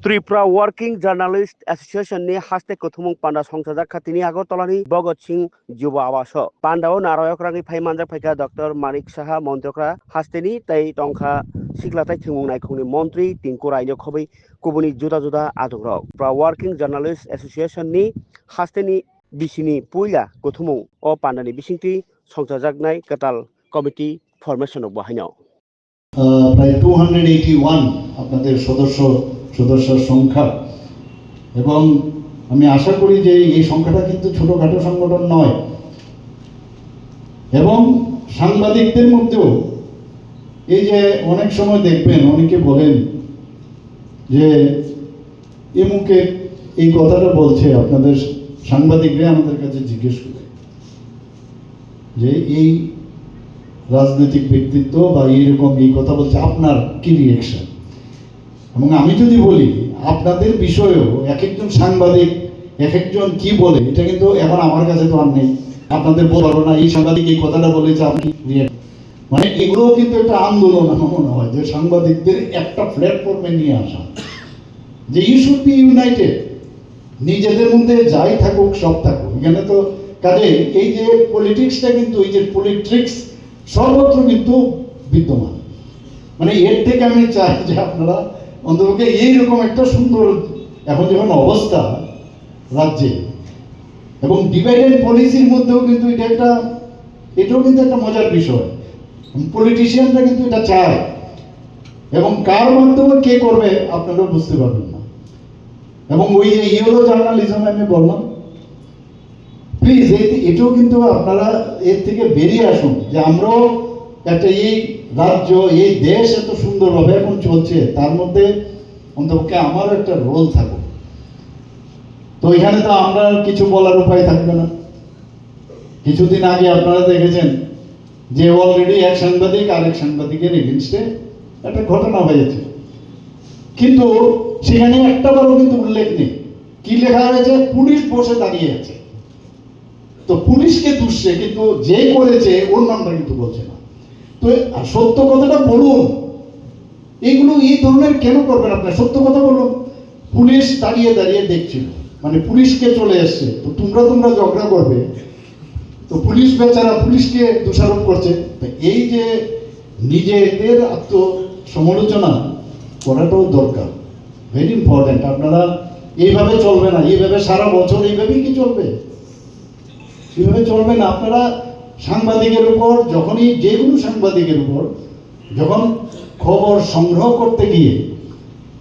Tripura Working Journalist Association ni haste kuthumung panda songsajak khatini Agartalani Bhagat Singh Yuba Awaso pandao narayok rangi phaimanjak phaika Dr. Manik Saha Montokra hasteni tai tongkha siklatai thingmung naikungni Montri Tinku Raino khobai kubuni juda juda adugrok Tripura Working Journalist Association ni hasteni bisini puila kuthumung o pandani bisingti songsajaknai katal committee formation of bahaino প্রায় 281 আপনাদের সদস্যের সংখ্যা এবং আমি আশা করি যে এই সংখ্যাটা কিন্তু ছোটখাটো সংগঠন নয় এবং সাংবাদিকদের মধ্যেও এই যে অনেক সময় দেখবেন অনেকে বলেন যে এমুকে এই কথাটা বলছে আপনাদের সাংবাদিকরা আমাদের কাছে জিজ্ঞেস করে যে এই রাজনৈতিক ব্যক্তিত্ব বা এইরকম এই কথা বলছে আপনার কি রিঅ্যাকশন এবং আমি যদি বলি আপনাদের বিষয়েও এক একজন সাংবাদিক এক একজন কি বলে এটা কিন্তু এখন আমার কাছে তো আর নেই আপনাদের বলবো না এই সাংবাদিক এই কথাটা বলেছে আপনি মানে এগুলোও কিন্তু একটা আন্দোলন আমার মনে হয় যে সাংবাদিকদের একটা প্ল্যাটফর্মে নিয়ে আসা যে ইউ শুড বি ইউনাইটেড নিজেদের মধ্যে যাই থাকুক সব থাকুক এখানে তো কাজে এই যে পলিটিক্সটা কিন্তু এই যে পলিটিক্স সর্বত্র কিন্তু বিদ্যমান মানে এর থেকে আমি চাই যে আপনারা অন্তত এইরকম একটা সুন্দর এখন যখন অবস্থা রাজ্যে এবং ডিভাইডেড পলিসির মধ্যেও কিন্তু এটাও কিন্তু একটা মজার বিষয় পলিটিশিয়ানরা কিন্তু এটা চায় এবং কার মাধ্যমে কে করবে আপনারাও বুঝতে পারবেন না এবং ওই যে ইয়েলো জার্নালিজম আমি বললাম প্লিজ এটাও কিন্তু আপনারা এর থেকে বেরিয়ে আসুন যে আমরাও একটা এই রাজ্য এই দেশ এত সুন্দরভাবে এখন চলছে তার মধ্যে অন্তপক্ষে আমারও একটা রোল থাকুক তো এখানে তো আমরা কিছু বলার উপায় থাকবে না কিছুদিন আগে আপনারা দেখেছেন যে অলরেডি এক সাংবাদিক আরেক সাংবাদিকের এগেনস্টে একটা ঘটনা হয়েছে কিন্তু সেখানে একটাবারও কিন্তু উল্লেখ নেই কি লেখা হয়েছে পুলিশ বসে দাঁড়িয়ে আছে তো পুলিশকে দুষছে কিন্তু যে করেছে ওর নামটা কিন্তু বলছে না তো সত্য কথাটা বলুন এইগুলো এই ধরনের কেন করবেন আপনার সত্য কথা বলুন পুলিশ দাঁড়িয়ে দাঁড়িয়ে দেখছিল মানে পুলিশকে চলে এসছে তো তোমরা ঝগড়া করবে তো পুলিশ বেচারা পুলিশকে দোষারোপ করছে এই যে নিজেদের আত্মসমালোচনা করাটাও দরকার ভেরি ইম্পর্টেন্ট আপনারা এইভাবে চলবে না এইভাবে সারা বছর এইভাবেই কি চলবে এভাবে চলবে না আপনারা সাংবাদিকের উপর যখনই যে কোনো সাংবাদিকের উপর যখন খবর সংগ্রহ করতে গিয়ে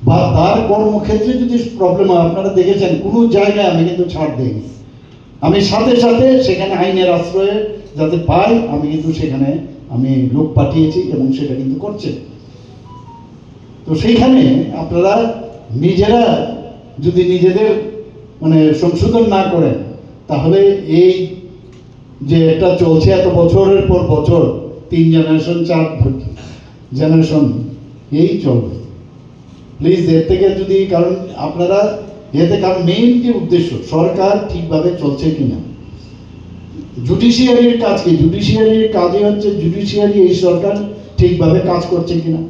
বা তার কর্মক্ষেত্রে যদি প্রবলেম হয় আপনারা দেখেছেন কোনো জায়গায় আমি কিন্তু ছাড় দিইনি আমি সাথে সাথে সেখানে আইনের আশ্রয়ে যাতে পাই আমি কিন্তু সেখানে আমি লোক পাঠিয়েছি এবং সেটা কিন্তু করছে তো সেইখানে আপনারা নিজেরা যদি নিজেদের মানে সংশোধন না করেন তাহলে এই যে এটা চলছে এত বছরের পর বছর 3 জেনারেশন 4 জেনারেশন এই চলবে প্লিজ এর থেকে যদি কারণ আপনারা এতে কারণ মেইন যে উদ্দেশ্য সরকার ঠিকভাবে চলছে কিনা জুডিশিয়ারির কাজ কি জুডিশিয়ারির কাজই হচ্ছে জুডিশিয়ারি এই সরকার ঠিকভাবে কাজ করছে কিনা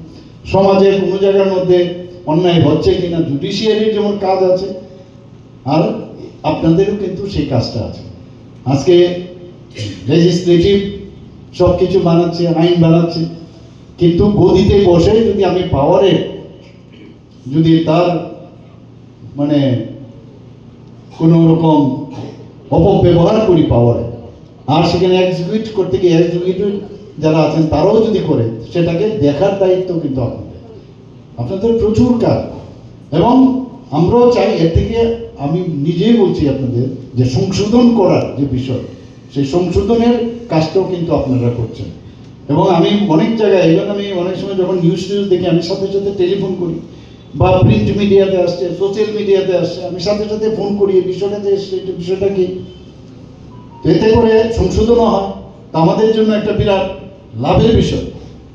সমাজের কোনো জায়গার মধ্যে অন্যায় হচ্ছে কিনা জুডিশিয়ারির যেমন কাজ আছে আর আপনাদেরও কিন্তু সেই কাজটা আছে আজকে লেজিসলেটিভ সব কিছু বানাচ্ছে আইন বানাচ্ছে কিন্তু গদিতে বসে যদি আমি পাওয়ারে যদি তার মানে কোনো রকম অপব্যবহার করি পাওয়ারে আর সেখানে এক্সিকিউট করতে গিয়ে এক্সিকিউটিভ যারা আছেন তারাও যদি করে সেটাকে দেখার দায়িত্ব কিন্তু আপনাদের প্রচুর কাজ এবং আমরাও চাই এর থেকে আমি নিজেই বলছি আপনাদের যে সংশোধন করার যে বিষয় সেই সংশোধনের কাজটাও কিন্তু আপনারা করছেন এবং আমি অনেক জায়গায় এবং আমি অনেক সময় যখন নিউজ দেখি আমি সাথে সাথে টেলিফোন করি বা প্রিন্ট মিডিয়াতে আসছে সোশ্যাল মিডিয়াতে আসছে আমি সাথে সাথে ফোন করি এই বিষয়টাতে এসছে এটা বিষয়টা কি এতে করে সংশোধনও হয় তা আমাদের জন্য একটা বিরাট লাভের বিষয়